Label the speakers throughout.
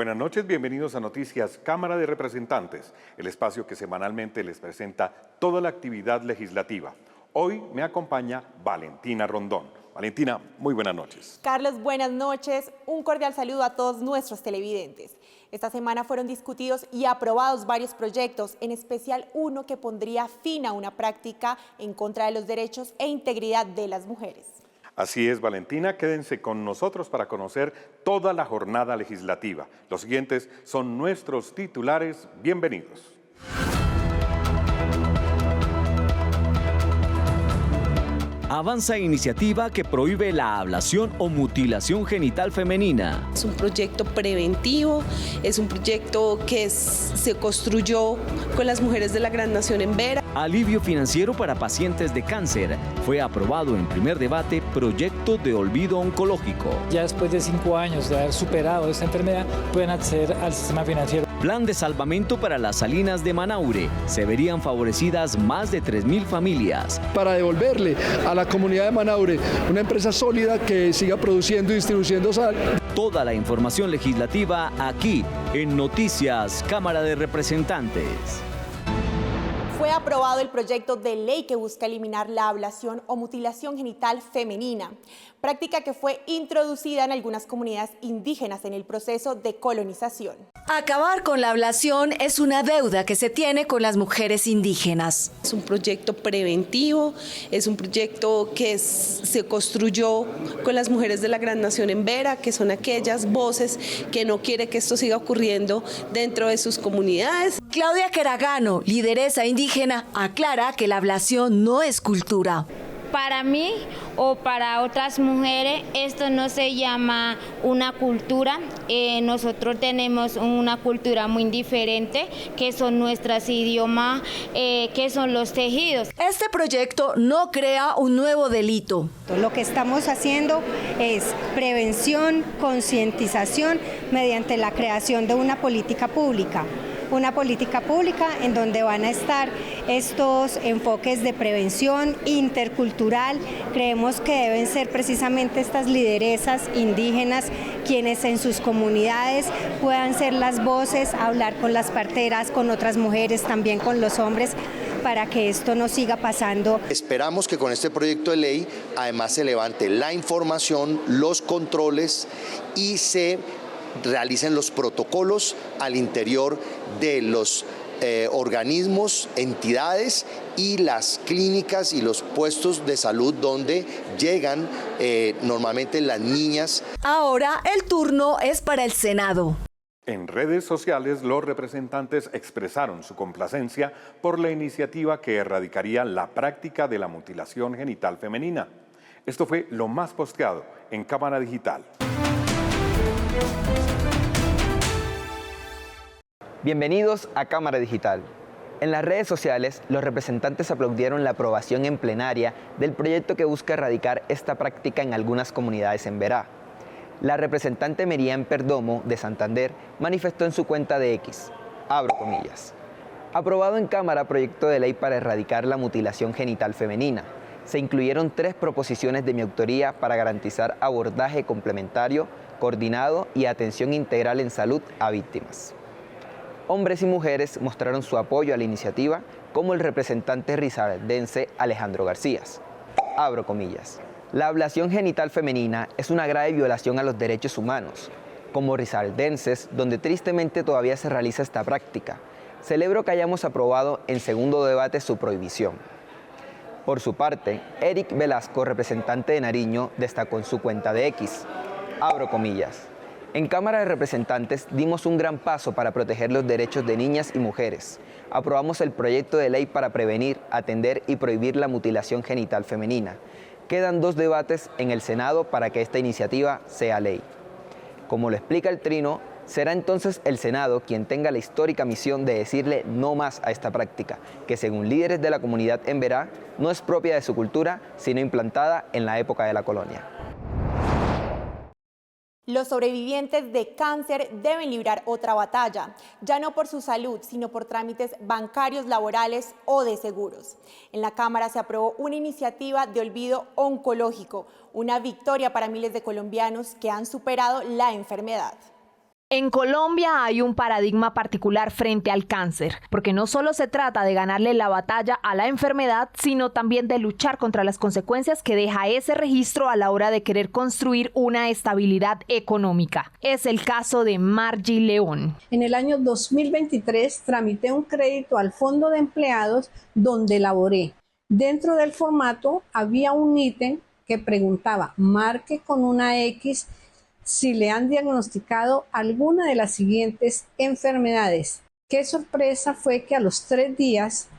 Speaker 1: buenas noches, bienvenidos a Noticias Cámara de Representantes, el espacio que semanalmente les presenta toda la actividad legislativa. Hoy me acompaña Valentina Rondón. Valentina, muy buenas noches.
Speaker 2: Carlos, buenas noches. Un cordial saludo a todos nuestros televidentes. Esta semana fueron discutidos y aprobados varios proyectos, en especial uno que pondría fin a una práctica en contra de los derechos e integridad de las mujeres.
Speaker 1: Así es, Valentina, quédense con nosotros para conocer toda la jornada legislativa. Los siguientes son nuestros titulares. Bienvenidos.
Speaker 3: Avanza iniciativa que prohíbe la ablación o mutilación genital femenina.
Speaker 4: Es un proyecto preventivo, es un proyecto que se construyó con las mujeres de la Gran Nación en Vera.
Speaker 3: Alivio financiero para pacientes de cáncer. Fue aprobado en primer debate proyecto de olvido oncológico.
Speaker 5: Ya después de 5 años de haber superado esta enfermedad, pueden acceder al sistema financiero.
Speaker 3: Plan de salvamento para las salinas de Manaure. Se verían favorecidas más de 3.000 familias.
Speaker 6: Para devolverle a la comunidad de Manaure una empresa sólida que siga produciendo y distribuyendo sal.
Speaker 3: Toda la información legislativa aquí en Noticias Cámara de Representantes.
Speaker 2: Fue aprobado el proyecto de ley que busca eliminar la ablación o mutilación genital femenina, práctica que fue introducida en algunas comunidades indígenas en el proceso de colonización.
Speaker 7: Acabar con la ablación es una deuda que se tiene con las mujeres indígenas.
Speaker 4: Es un proyecto preventivo, es un proyecto que se construyó con las mujeres de la Gran Nación en Vera, que son aquellas voces que no quieren que esto siga ocurriendo dentro de sus comunidades.
Speaker 7: Claudia Queragano, lideresa indígena, aclara que la ablación no es cultura.
Speaker 8: Para mí o para otras mujeres esto no se llama una cultura. Nosotros tenemos una cultura muy diferente, que son nuestros idiomas, que son los tejidos.
Speaker 7: Este proyecto no crea un nuevo delito.
Speaker 9: Lo que estamos haciendo es prevención, concientización mediante la creación de una política pública en donde van a estar estos enfoques de prevención intercultural. Creemos que deben ser precisamente estas lideresas indígenas quienes en sus comunidades puedan ser las voces, hablar con las parteras, con otras mujeres, también con los hombres, para que esto no siga pasando.
Speaker 10: Esperamos que con este proyecto de ley además se levante la información, los controles y se realicen los protocolos al interior de los organismos, entidades y las clínicas y los puestos de salud donde llegan normalmente las niñas.
Speaker 7: Ahora el turno es para el Senado.
Speaker 1: En redes sociales, los representantes expresaron su complacencia por la iniciativa que erradicaría la práctica de la mutilación genital femenina. Esto fue lo más posteado en Cámara Digital.
Speaker 11: Bienvenidos a Cámara Digital. En las redes sociales, los representantes aplaudieron la aprobación en plenaria del proyecto que busca erradicar esta práctica en algunas comunidades en Verá. La representante Miriam Perdomo, de Santander, manifestó en su cuenta de X, abro comillas, aprobado en Cámara proyecto de ley para erradicar la mutilación genital femenina. Se incluyeron 3 proposiciones de mi autoría para garantizar abordaje complementario, coordinado y atención integral en salud a víctimas. Hombres y mujeres mostraron su apoyo a la iniciativa, como el representante risaraldense Alejandro García. Abro comillas. La ablación genital femenina es una grave violación a los derechos humanos. Como risaraldenses, donde tristemente todavía se realiza esta práctica, celebro que hayamos aprobado en segundo debate su prohibición. Por su parte, Eric Velasco, representante de Nariño, destacó en su cuenta de X, abro comillas. En Cámara de Representantes dimos un gran paso para proteger los derechos de niñas y mujeres. Aprobamos el proyecto de ley para prevenir, atender y prohibir la mutilación genital femenina. Quedan 2 debates en el Senado para que esta iniciativa sea ley. Como lo explica el Trino, será entonces el Senado quien tenga la histórica misión de decirle no más a esta práctica, que según líderes de la comunidad en Verá, no es propia de su cultura, sino implantada en la época de la colonia.
Speaker 2: Los sobrevivientes de cáncer deben librar otra batalla, ya no por su salud, sino por trámites bancarios, laborales o de seguros. En la Cámara se aprobó una iniciativa de olvido oncológico, una victoria para miles de colombianos que han superado la enfermedad.
Speaker 12: En Colombia hay un paradigma particular frente al cáncer, porque no solo se trata de ganarle la batalla a la enfermedad, sino también de luchar contra las consecuencias que deja ese registro a la hora de querer construir una estabilidad económica. Es el caso de Margie León.
Speaker 13: En el año 2023 tramité un crédito al Fondo de Empleados donde elaboré. Dentro del formato había un ítem que preguntaba, marque con una X si le han diagnosticado alguna de las siguientes enfermedades. Qué sorpresa fue que a los 3 días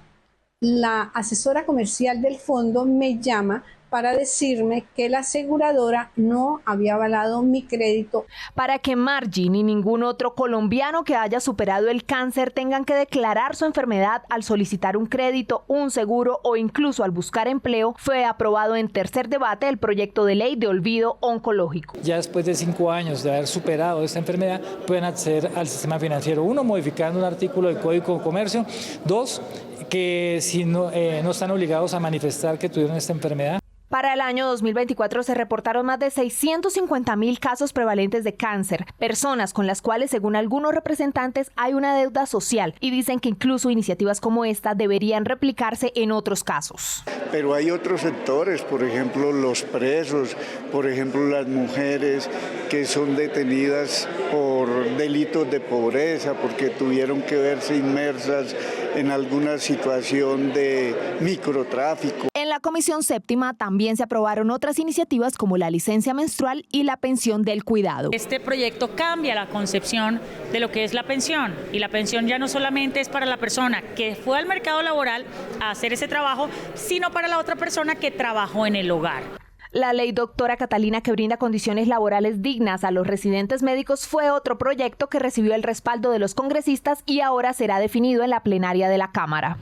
Speaker 13: la asesora comercial del fondo me llama para decirme que la aseguradora no había avalado mi crédito.
Speaker 12: Para que Margie ni ningún otro colombiano que haya superado el cáncer tengan que declarar su enfermedad al solicitar un crédito, un seguro o incluso al buscar empleo, fue aprobado en tercer debate el proyecto de ley de olvido oncológico.
Speaker 5: Ya después de 5 años de haber superado esta enfermedad, pueden acceder al sistema financiero. 1, modificando un artículo del Código de Comercio. 2, que si no están obligados a manifestar que tuvieron esta enfermedad.
Speaker 12: Para el año 2024 se reportaron más de 650.000 casos prevalentes de cáncer, personas con las cuales, según algunos representantes, hay una deuda social y dicen que incluso iniciativas como esta deberían replicarse en otros casos.
Speaker 14: Pero hay otros sectores, por ejemplo los presos, por ejemplo las mujeres que son detenidas por delitos de pobreza, porque tuvieron que verse inmersas en alguna situación de microtráfico.
Speaker 12: En la Comisión Séptima también se aprobaron otras iniciativas como la licencia menstrual y la pensión del cuidado.
Speaker 15: Este proyecto cambia la concepción de lo que es la pensión, y la pensión ya no solamente es para la persona que fue al mercado laboral a hacer ese trabajo, sino para la otra persona que trabajó en el hogar.
Speaker 12: La ley doctora Catalina, que brinda condiciones laborales dignas a los residentes médicos, fue otro proyecto que recibió el respaldo de los congresistas y ahora será definido en la plenaria de la Cámara.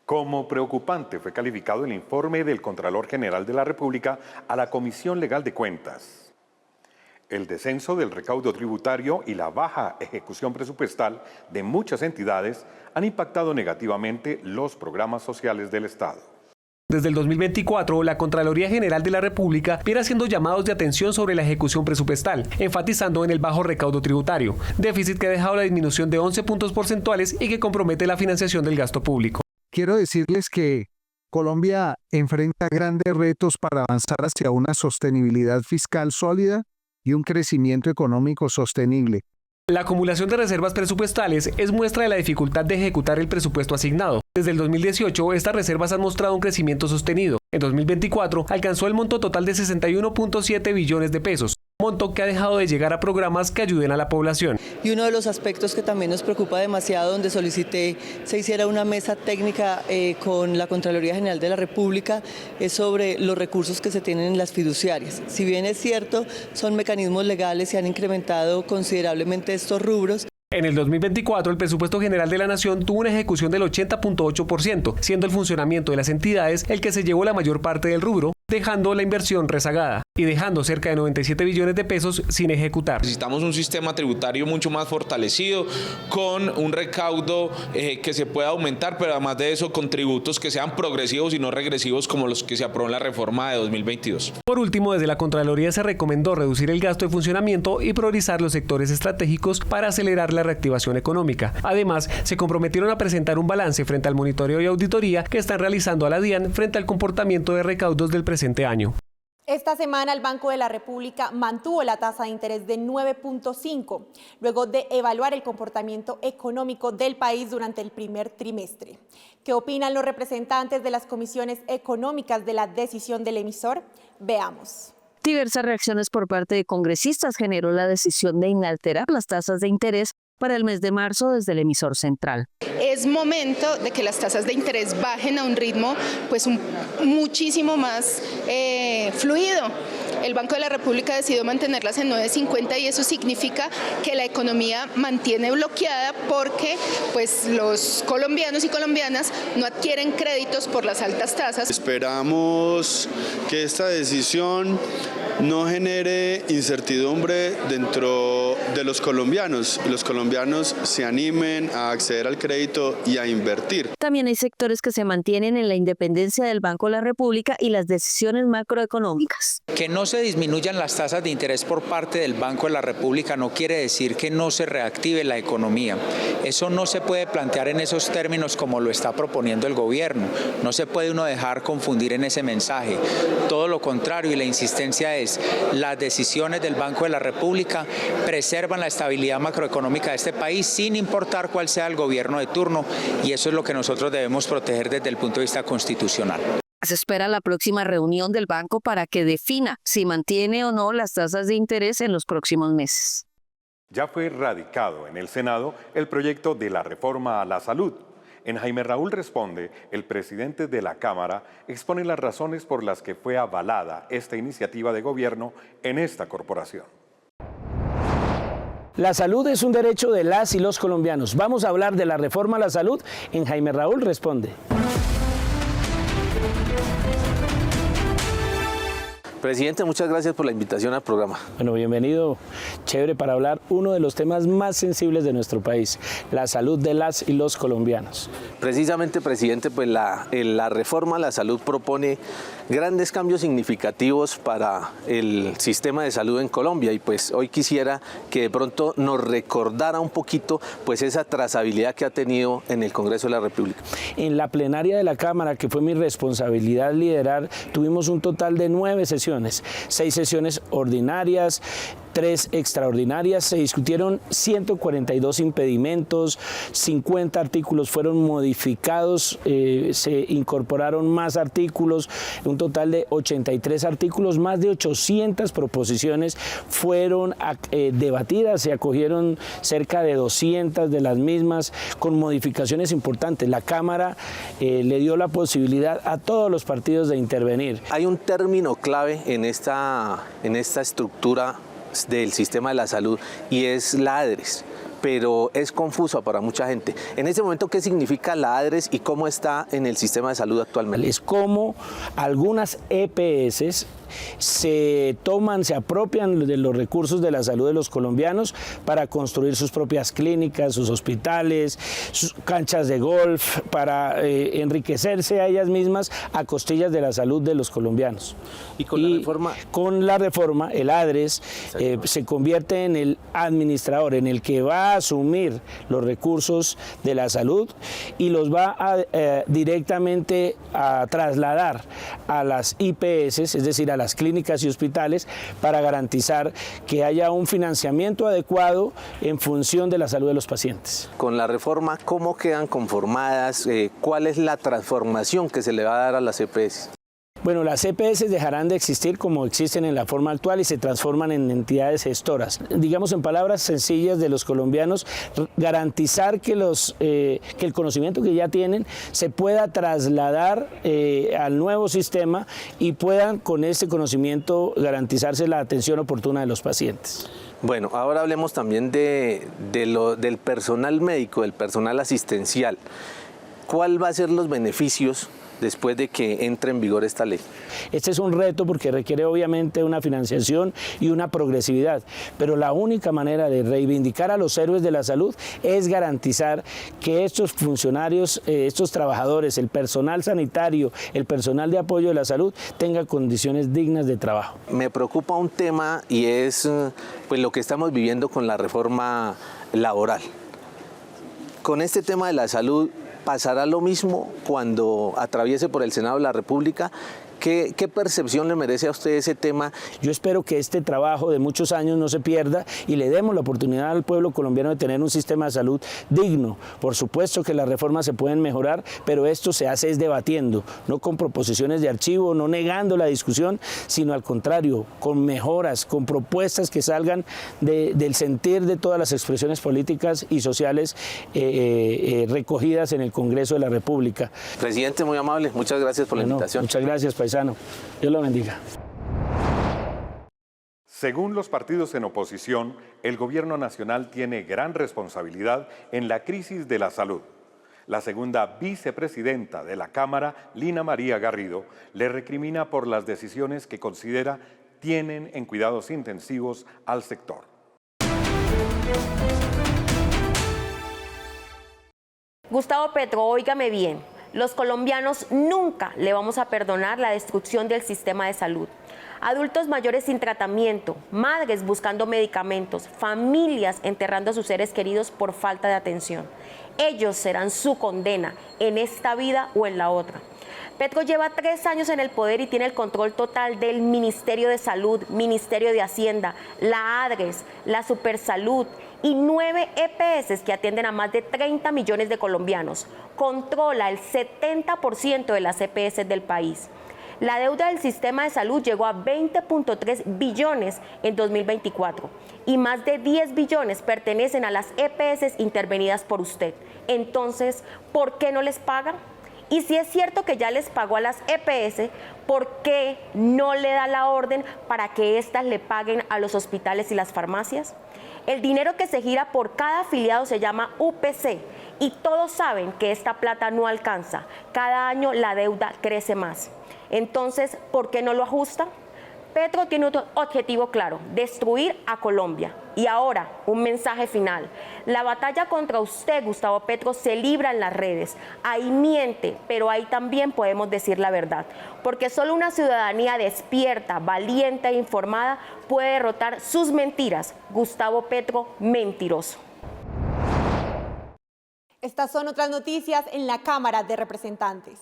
Speaker 1: Como preocupante fue calificado el informe del Contralor General de la República a la Comisión Legal de Cuentas. El descenso del recaudo tributario y la baja ejecución presupuestal de muchas entidades han impactado negativamente los programas sociales del Estado.
Speaker 16: Desde el 2024, la Contraloría General de la República viene haciendo llamados de atención sobre la ejecución presupuestal, enfatizando en el bajo recaudo tributario, déficit que ha dejado la disminución de 11 puntos porcentuales y que compromete la financiación del gasto público.
Speaker 17: Quiero decirles que Colombia enfrenta grandes retos para avanzar hacia una sostenibilidad fiscal sólida y un crecimiento económico sostenible.
Speaker 16: La acumulación de reservas presupuestales es muestra de la dificultad de ejecutar el presupuesto asignado. Desde el 2018, estas reservas han mostrado un crecimiento sostenido. En 2024, alcanzó el monto total de 61.7 billones de pesos, monto que ha dejado de llegar a programas que ayuden a la población.
Speaker 18: Y uno de los aspectos que también nos preocupa demasiado, donde solicité se hiciera una mesa técnica con la Contraloría General de la República, es sobre los recursos que se tienen en las fiduciarias. Si bien es cierto, son mecanismos legales y han incrementado considerablemente estos rubros.
Speaker 16: En el 2024, el presupuesto general de la Nación tuvo una ejecución del 80.8%, siendo el funcionamiento de las entidades el que se llevó la mayor parte del rubro, dejando la inversión rezagada y dejando cerca de 97 billones de pesos sin ejecutar.
Speaker 19: Necesitamos un sistema tributario mucho más fortalecido, con un recaudo que se pueda aumentar, pero además de eso con tributos que sean progresivos y no regresivos como los que se aprobó en la reforma de 2022.
Speaker 16: Por último, desde la Contraloría se recomendó reducir el gasto de funcionamiento y priorizar los sectores estratégicos para acelerar la reactivación económica. Además, se comprometieron a presentar un balance frente al monitoreo y auditoría que están realizando a la DIAN frente al comportamiento de recaudos del presente año.
Speaker 2: Esta semana el Banco de la República mantuvo la tasa de interés de 9.5, luego de evaluar el comportamiento económico del país durante el primer trimestre. ¿Qué opinan los representantes de las comisiones económicas de la decisión del emisor? Veamos.
Speaker 20: Diversas reacciones por parte de congresistas generó la decisión de inalterar las tasas de interés para el mes de marzo desde el emisor central.
Speaker 21: Es momento de que las tasas de interés bajen a un ritmo muchísimo más fluido. El Banco de la República decidió mantenerlas en 9.50 y eso significa que la economía mantiene bloqueada porque los colombianos y colombianas no adquieren créditos por las altas tasas.
Speaker 22: Esperamos que esta decisión
Speaker 6: no genere incertidumbre dentro de los colombianos se animen a acceder al crédito y a invertir.
Speaker 20: También hay sectores que se mantienen en la independencia del Banco de la República y las decisiones macroeconómicas.
Speaker 22: Que no se disminuyan las tasas de interés por parte del Banco de la República no quiere decir que no se reactive la economía. Eso no se puede plantear en esos términos como lo está proponiendo el gobierno. No se puede uno dejar confundir en ese mensaje. Todo lo contrario, y la insistencia es, las decisiones del Banco de la República preservan la estabilidad macroeconómica de este país sin importar cuál sea el gobierno de turno, y eso es lo que nosotros debemos proteger desde el punto de vista constitucional.
Speaker 20: Se espera la próxima reunión del banco para que defina si mantiene o no las tasas de interés en los próximos meses.
Speaker 1: Ya fue radicado en el Senado el proyecto de la reforma a la salud. En Jaime Raúl Responde, el presidente de la Cámara expone las razones por las que fue avalada esta iniciativa de gobierno en esta corporación.
Speaker 23: La salud es un derecho de las y los colombianos. Vamos a hablar de la reforma a la salud en Jaime Raúl Responde.
Speaker 24: Presidente, muchas gracias por la invitación al programa.
Speaker 23: Bueno, bienvenido. Chévere para hablar uno de los temas más sensibles de nuestro país, la salud de las y los colombianos.
Speaker 24: Precisamente, presidente, pues la reforma a la salud propone grandes cambios significativos para el sistema de salud en Colombia, y pues hoy quisiera que de pronto nos recordara un poquito pues esa trazabilidad que ha tenido en el Congreso de la República.
Speaker 23: En la plenaria de la Cámara, que fue mi responsabilidad liderar, tuvimos un total de 9 sesiones. 6 sesiones ordinarias, 3 extraordinarias. Se discutieron 142 impedimentos, 50 artículos fueron modificados, se incorporaron más artículos, un total de 83 artículos, más de 800 proposiciones fueron debatidas, se acogieron cerca de 200 de las mismas con modificaciones importantes. La Cámara le dio la posibilidad a todos los partidos de intervenir.
Speaker 24: Hay un término clave en esta estructura del sistema de la salud, y es la ADRES, pero es confuso para mucha gente. En este momento, ¿qué significa la ADRES y cómo está en el sistema de salud actualmente?
Speaker 23: Es como algunas EPS se apropian de los recursos de la salud de los colombianos para construir sus propias clínicas, sus hospitales, sus canchas de golf, para enriquecerse a ellas mismas a costillas de la salud de los colombianos.
Speaker 24: ¿Y con la reforma?
Speaker 23: Con la reforma, el ADRES se convierte en el administrador, en el que va a asumir los recursos de la salud y los va directamente a trasladar a las IPS, es decir, a las clínicas y hospitales, para garantizar que haya un financiamiento adecuado en función de la salud de los pacientes.
Speaker 24: Con la reforma, ¿cómo quedan conformadas? ¿Cuál es la transformación que se le va a dar a las EPS?
Speaker 23: Bueno, las EPS dejarán de existir como existen en la forma actual y se transforman en entidades gestoras. Digamos, en palabras sencillas de los colombianos, garantizar que el conocimiento que ya tienen se pueda trasladar al nuevo sistema y puedan con este conocimiento garantizarse la atención oportuna de los pacientes.
Speaker 24: Bueno, ahora hablemos también del personal médico, del personal asistencial. ¿Cuál va a ser los beneficios después de que entre en vigor esta ley?
Speaker 23: Este es un reto porque requiere obviamente una financiación y una progresividad, pero la única manera de reivindicar a los héroes de la salud es garantizar que estos funcionarios, estos trabajadores, el personal sanitario, el personal de apoyo de la salud tenga condiciones dignas de trabajo.
Speaker 24: Me preocupa un tema, y es pues lo que estamos viviendo con la reforma laboral. Con este tema de la salud, ¿pasará lo mismo cuando atraviese por el Senado de la República? ¿Qué percepción le merece a usted ese tema?
Speaker 23: Yo espero que este trabajo de muchos años no se pierda y le demos la oportunidad al pueblo colombiano de tener un sistema de salud digno. Por supuesto que las reformas se pueden mejorar, pero esto se hace es debatiendo, no con proposiciones de archivo, no negando la discusión, sino al contrario, con mejoras, con propuestas que salgan del sentir de todas las expresiones políticas y sociales recogidas en el Congreso de la República.
Speaker 24: Presidente, muy amable, muchas gracias por la invitación.
Speaker 23: Muchas gracias, paisano. Dios lo bendiga.
Speaker 1: Según los partidos en oposición, el gobierno nacional tiene gran responsabilidad en la crisis de la salud. La segunda vicepresidenta de la Cámara, Lina María Garrido, le recrimina por las decisiones que considera tienen en cuidados intensivos al sector.
Speaker 3: Gustavo Petro, óigame bien, los colombianos nunca le vamos a perdonar la destrucción del sistema de salud. Adultos mayores sin tratamiento, madres buscando medicamentos, familias enterrando a sus seres queridos por falta de atención. Ellos serán su condena en esta vida o en la otra. Petro lleva 3 años en el poder y tiene el control total del Ministerio de Salud, Ministerio de Hacienda, la ADRES, la Supersalud y 9 EPS que atienden a más de 30 millones de colombianos. Controla el 70% de las EPS del país. La deuda del sistema de salud llegó a 20.3 billones en 2024 y más de 10 billones pertenecen a las EPS intervenidas por usted. Entonces, ¿por qué no les paga? Y si es cierto que ya les pagó a las EPS, ¿por qué no le da la orden para que éstas le paguen a los hospitales y las farmacias? El dinero que se gira por cada afiliado se llama UPC y todos saben que esta plata no alcanza. Cada año la deuda crece más. Entonces, ¿por qué no lo ajusta? Petro tiene un objetivo claro, destruir a Colombia. Y ahora, un mensaje final. La batalla contra usted, Gustavo Petro, se libra en las redes. Ahí miente, pero ahí también podemos decir la verdad. Porque solo una ciudadanía despierta, valiente e informada puede derrotar sus mentiras. Gustavo Petro, mentiroso.
Speaker 2: Estas son otras noticias en la Cámara de Representantes.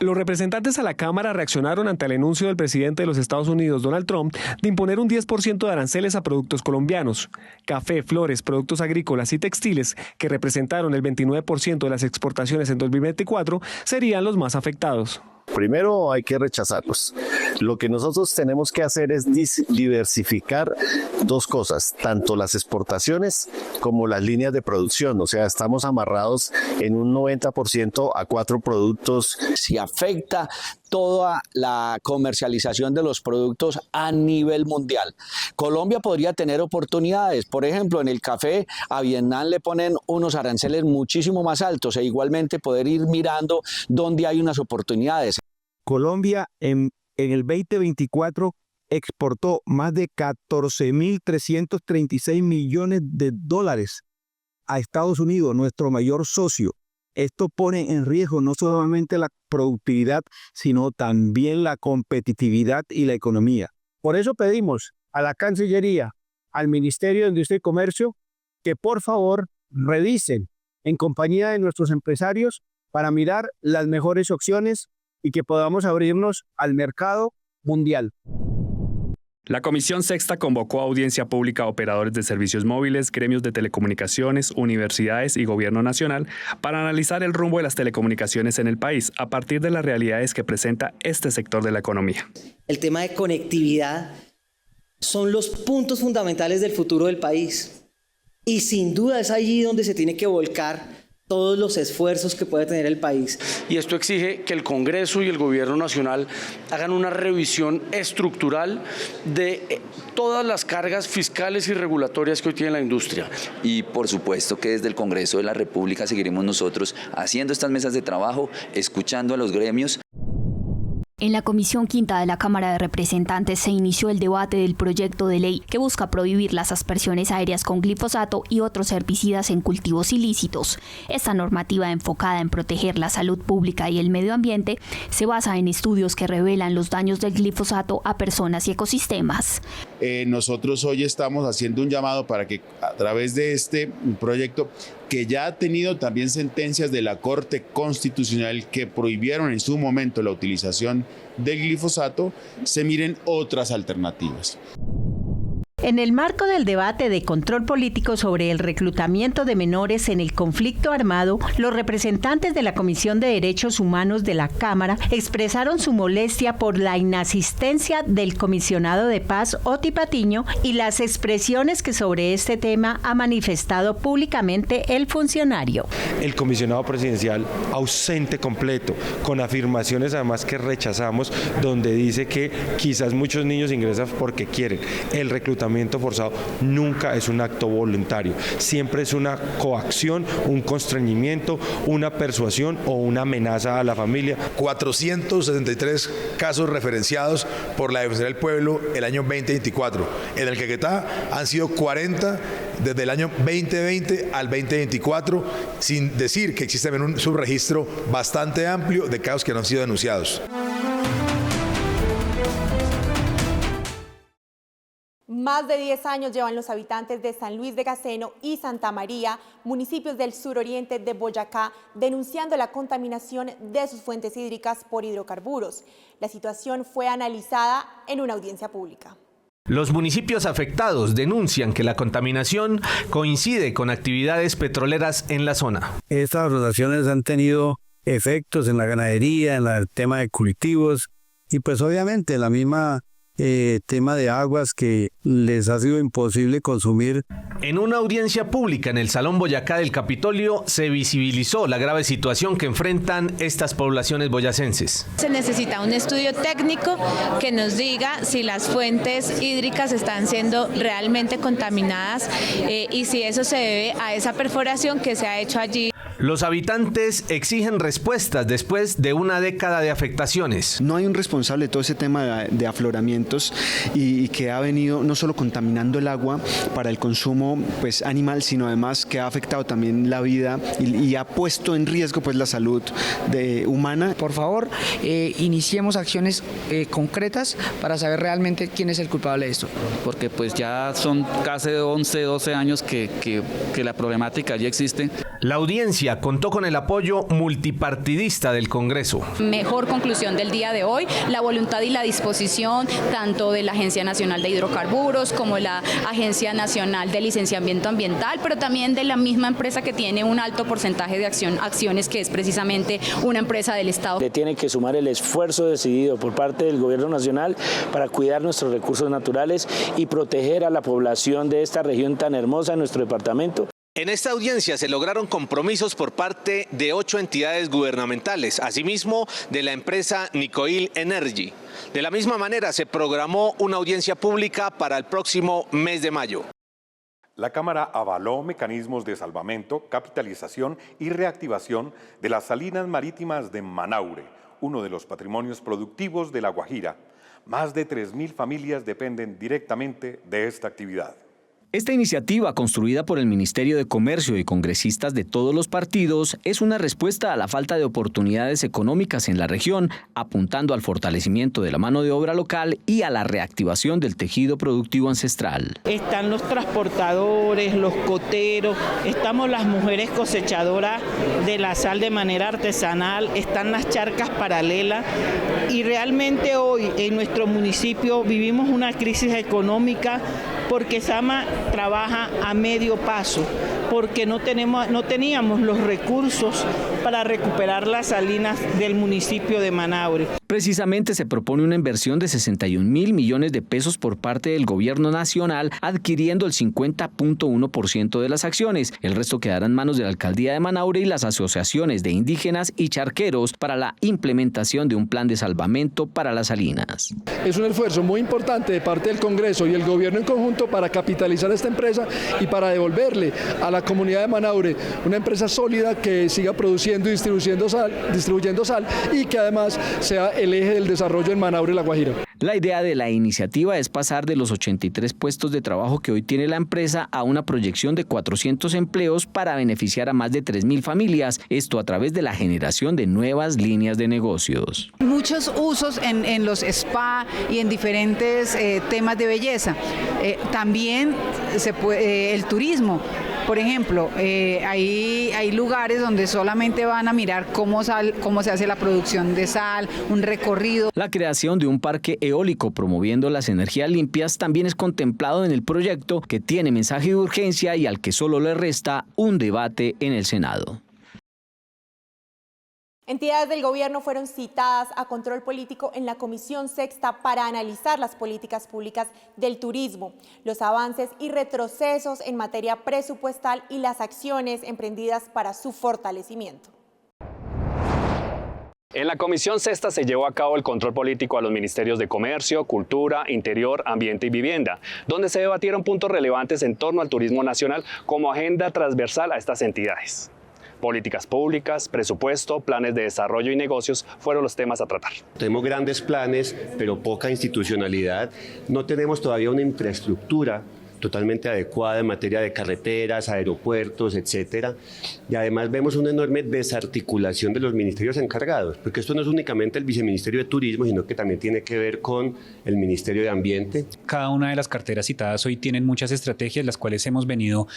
Speaker 16: Los representantes a la Cámara reaccionaron ante el anuncio del presidente de los Estados Unidos, Donald Trump, de imponer un 10% de aranceles a productos colombianos. Café, flores, productos agrícolas y textiles, que representaron el 29% de las exportaciones en 2024, serían los más afectados.
Speaker 4: Primero hay que rechazarlos. Lo que nosotros tenemos que hacer es diversificar dos cosas, tanto las exportaciones como las líneas de producción. O sea, estamos amarrados en un 90% a 4 productos.
Speaker 23: Si afecta toda la comercialización de los productos a nivel mundial. Colombia podría tener oportunidades. Por ejemplo, en el café a Vietnam le ponen unos aranceles muchísimo más altos e igualmente poder ir mirando dónde hay unas oportunidades.
Speaker 17: Colombia en el 2024 exportó más de 14.336 millones de dólares a Estados Unidos, nuestro mayor socio. Esto pone en riesgo no solamente la productividad, sino también la competitividad y la economía. Por eso pedimos a la Cancillería, al Ministerio de Industria y Comercio, que por favor revisen en compañía de nuestros empresarios para mirar las mejores opciones y que podamos abrirnos al mercado mundial.
Speaker 8: La Comisión Sexta convocó a audiencia pública a operadores de servicios móviles, gremios de telecomunicaciones, universidades y gobierno nacional para analizar el rumbo de las telecomunicaciones en el país a partir de las realidades que presenta este sector de la economía.
Speaker 9: El tema de conectividad son los puntos fundamentales del futuro del país y sin duda es allí donde se tiene que volcar todos los esfuerzos que puede tener el país.
Speaker 25: Y esto exige que el Congreso y el Gobierno Nacional hagan una revisión estructural de todas las cargas fiscales y regulatorias que hoy tiene la industria.
Speaker 26: Y por supuesto que desde el Congreso de la República seguiremos nosotros haciendo estas mesas de trabajo, escuchando a los gremios.
Speaker 27: En la Comisión Quinta de la Cámara de Representantes se inició el debate del proyecto de ley que busca prohibir las aspersiones aéreas con glifosato y otros herbicidas en cultivos ilícitos. Esta normativa enfocada en proteger la salud pública y el medio ambiente se basa en estudios que revelan los daños del glifosato a personas y ecosistemas.
Speaker 28: Nosotros hoy estamos haciendo un llamado para que a través de este proyecto, que ya ha tenido también sentencias de la Corte Constitucional que prohibieron en su momento la utilización del glifosato, se miren otras alternativas.
Speaker 29: En el marco del debate de control político sobre el reclutamiento de menores en el conflicto armado, los representantes de la Comisión de Derechos Humanos de la Cámara expresaron su molestia por la inasistencia del comisionado de paz, Oti Patiño, y las expresiones que sobre este tema ha manifestado públicamente el funcionario.
Speaker 30: El comisionado presidencial ausente completo, con afirmaciones además que rechazamos, donde dice que quizás muchos niños ingresan porque quieren. El reclutamiento desplazamiento forzado nunca es un acto voluntario, siempre es una coacción, un constreñimiento, una persuasión o una amenaza a la familia.
Speaker 5: 473 casos referenciados por la Defensoría del Pueblo el año 2024. En el Caquetá han sido 40 desde el año 2020 al 2024, sin decir que existe también un subregistro bastante amplio de casos que no han sido denunciados.
Speaker 2: Más de 10 años llevan los habitantes de San Luis de Gaceno y Santa María, municipios del suroriente de Boyacá, denunciando la contaminación de sus fuentes hídricas por hidrocarburos. La situación fue analizada en una audiencia pública.
Speaker 7: Los municipios afectados denuncian que la contaminación coincide con actividades petroleras en la zona.
Speaker 17: Estas rotaciones han tenido efectos en la ganadería, en el tema de cultivos y pues obviamente la misma tema de aguas que les ha sido imposible consumir.
Speaker 7: En una audiencia pública en el Salón Boyacá del Capitolio se visibilizó la grave situación que enfrentan estas poblaciones boyacenses.
Speaker 10: Se necesita un estudio técnico que nos diga si las fuentes hídricas están siendo realmente contaminadas y si eso se debe a esa perforación que se ha hecho allí.
Speaker 7: Los habitantes exigen respuestas después de una década de afectaciones.
Speaker 11: No hay un responsable de todo ese tema de afloramientos y que ha venido no solo contaminando el agua para el consumo pues, animal, sino además que ha afectado también la vida y ha puesto en riesgo pues, la salud humana.
Speaker 12: Por favor, iniciemos acciones concretas para saber realmente quién es el culpable de esto.
Speaker 13: Porque pues ya son casi 11, 12 años que la problemática ya existe.
Speaker 7: La audiencia contó con el apoyo multipartidista del Congreso.
Speaker 14: Mejor conclusión del día de hoy, la voluntad y la disposición tanto de la Agencia Nacional de Hidrocarburos como la Agencia Nacional de Licenciamiento Ambiental, pero también de la misma empresa que tiene un alto porcentaje de acciones, que es precisamente una empresa del Estado.
Speaker 23: Le tiene que sumar el esfuerzo decidido por parte del Gobierno Nacional para cuidar nuestros recursos naturales y proteger a la población de esta región tan hermosa en nuestro departamento.
Speaker 7: En esta audiencia se lograron compromisos por parte de 8 entidades gubernamentales, asimismo de la empresa Nicoil Energy. De la misma manera se programó una audiencia pública para el próximo mes de mayo.
Speaker 1: La Cámara avaló mecanismos de salvamento, capitalización y reactivación de las salinas marítimas de Manaure, uno de los patrimonios productivos de La Guajira. Más de 3.000 familias dependen directamente de esta actividad.
Speaker 15: Esta iniciativa, construida por el Ministerio de Comercio y congresistas de todos los partidos, es una respuesta a la falta de oportunidades económicas en la región, apuntando al fortalecimiento de la mano de obra local y a la reactivación del tejido productivo ancestral.
Speaker 18: Están los transportadores, los coteros, estamos las mujeres cosechadoras de la sal de manera artesanal, están las charcas paralelas y realmente hoy en nuestro municipio vivimos una crisis económica porque Sama trabaja a medio paso, porque no teníamos los recursos para recuperar las salinas del municipio de Manaure.
Speaker 15: Precisamente se propone una inversión de 61.000 millones de pesos por parte del gobierno nacional, adquiriendo el 50.1% de las acciones. El resto quedará en manos de la alcaldía de Manaure y las asociaciones de indígenas y charqueros para la implementación de un plan de salvamento para las salinas.
Speaker 19: Es un esfuerzo muy importante de parte del Congreso y el gobierno en conjunto para capitalizar esta empresa y para devolverle a la comunidad de Manaure una empresa sólida que siga produciendo y distribuyendo sal y que además sea el eje del desarrollo en Manaure, La Guajira.
Speaker 15: La idea de la iniciativa es pasar de los 83 puestos de trabajo que hoy tiene la empresa a una proyección de 400 empleos para beneficiar a más de 3.000 familias, esto a través de la generación de nuevas líneas de negocios.
Speaker 31: Muchos usos en los spa y en diferentes temas de belleza. También el turismo. Por ejemplo, hay lugares donde solamente van a mirar cómo se hace la producción de sal, un recorrido.
Speaker 15: La creación de un parque eólico promoviendo las energías limpias también es contemplado en el proyecto, que tiene mensaje de urgencia y al que solo le resta un debate en el Senado.
Speaker 2: Entidades del gobierno fueron citadas a control político en la Comisión Sexta para analizar las políticas públicas del turismo, los avances y retrocesos en materia presupuestal y las acciones emprendidas para su fortalecimiento.
Speaker 3: En la Comisión Sexta se llevó a cabo el control político a los ministerios de Comercio, Cultura, Interior, Ambiente y Vivienda, donde se debatieron puntos relevantes en torno al turismo nacional como agenda transversal a estas entidades. Políticas públicas, presupuesto, planes de desarrollo y negocios fueron los temas a tratar.
Speaker 4: Tenemos grandes planes, pero poca institucionalidad. No tenemos todavía una infraestructura totalmente adecuada en materia de carreteras, aeropuertos, etcétera. Y además vemos una enorme desarticulación de los ministerios encargados, porque esto no es únicamente el Viceministerio de Turismo, sino que también tiene que ver con el Ministerio de Ambiente.
Speaker 6: Cada una de las carteras citadas hoy tienen muchas estrategias, las cuales hemos venido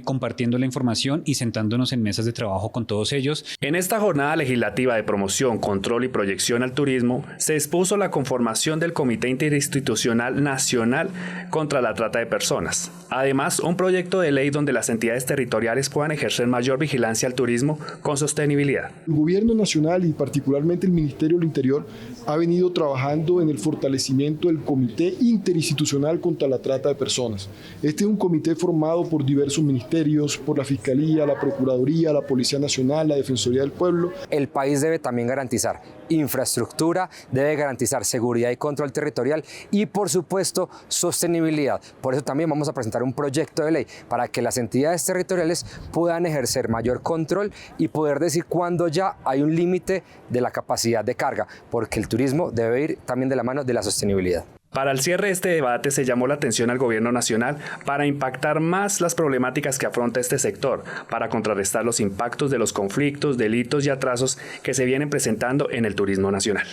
Speaker 6: compartiendo la información y sentándonos en mesas de trabajo con todos ellos.
Speaker 3: En esta jornada legislativa de promoción, control y proyección al turismo, se expuso la conformación del Comité Interinstitucional Nacional contra la Trata de Personas. Además, un proyecto de ley donde las entidades territoriales puedan ejercer mayor vigilancia al turismo con sostenibilidad.
Speaker 8: El Gobierno Nacional y particularmente el Ministerio del Interior ha venido trabajando en el fortalecimiento del Comité Interinstitucional contra la Trata de Personas. Este es un comité formado por diversos ministerios, por la Fiscalía, la Procuraduría, la Policía Nacional, la Defensoría del Pueblo.
Speaker 9: El país debe también garantizar infraestructura, debe garantizar seguridad y control territorial y, por supuesto, sostenibilidad. Por eso también vamos a presentar un proyecto de ley para que las entidades territoriales puedan ejercer mayor control y poder decir cuándo ya hay un límite de la capacidad de carga, porque el turismo debe ir también de la mano de la sostenibilidad.
Speaker 3: Para el cierre de este debate se llamó la atención al gobierno nacional para impactar más las problemáticas que afronta este sector, para contrarrestar los impactos de los conflictos, delitos y atrasos que se vienen presentando en el turismo nacional.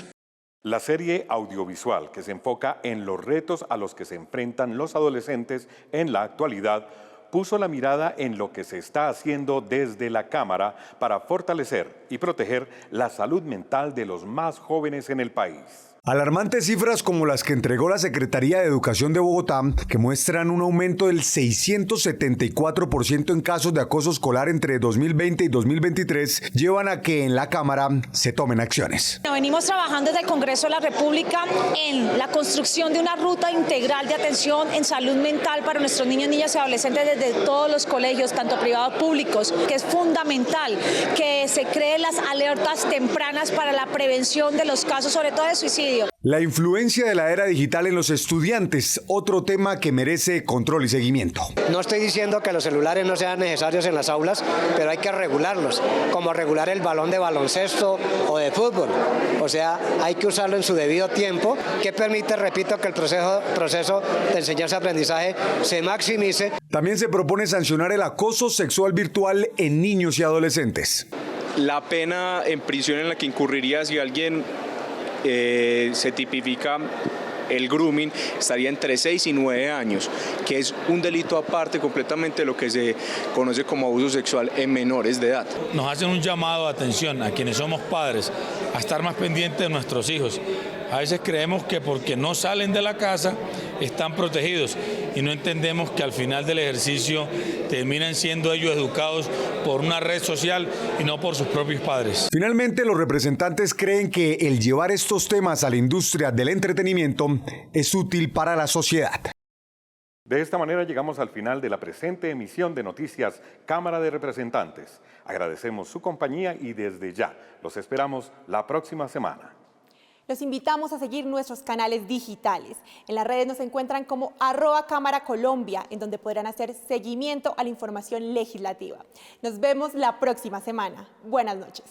Speaker 1: La serie audiovisual que se enfoca en los retos a los que se enfrentan los adolescentes en la actualidad puso la mirada en lo que se está haciendo desde la Cámara para fortalecer y proteger la salud mental de los más jóvenes en el país.
Speaker 16: Alarmantes cifras como las que entregó la Secretaría de Educación de Bogotá, que muestran un aumento del 674% en casos de acoso escolar entre 2020 y 2023, llevan a que en la Cámara se tomen acciones.
Speaker 20: Venimos trabajando desde el Congreso de la República en la construcción de una ruta integral de atención en salud mental para nuestros niños, niñas y adolescentes desde todos los colegios, tanto privados como públicos, que es fundamental que se creen las alertas tempranas para la prevención de los casos, sobre todo de suicidio.
Speaker 16: La influencia de la era digital en los estudiantes, otro tema que merece control y seguimiento.
Speaker 21: No estoy diciendo que los celulares no sean necesarios en las aulas, pero hay que regularlos, como regular el balón de baloncesto o de fútbol. O sea, hay que usarlo en su debido tiempo, que permite, repito, que el proceso de enseñanza-aprendizaje se maximice.
Speaker 16: También se propone sancionar el acoso sexual virtual en niños y adolescentes.
Speaker 22: La pena en prisión en la que incurriría si alguien se tipifica el grooming estaría entre 6 y 9 años, que es un delito aparte completamente de lo que se conoce como abuso sexual en menores de edad.
Speaker 24: Nos hacen un llamado de atención a quienes somos padres a estar más pendientes de nuestros hijos. A veces creemos que porque no salen de la casa están protegidos y no entendemos que al final del ejercicio terminan siendo ellos educados por una red social y no por sus propios padres.
Speaker 16: Finalmente, los representantes creen que el llevar estos temas a la industria del entretenimiento es útil para la sociedad.
Speaker 1: De esta manera llegamos al final de la presente emisión de Noticias Cámara de Representantes. Agradecemos su compañía y desde ya los esperamos la próxima semana.
Speaker 2: Los invitamos a seguir nuestros canales digitales. En las redes nos encuentran como @Cámara Colombia, en donde podrán hacer seguimiento a la información legislativa. Nos vemos la próxima semana. Buenas noches.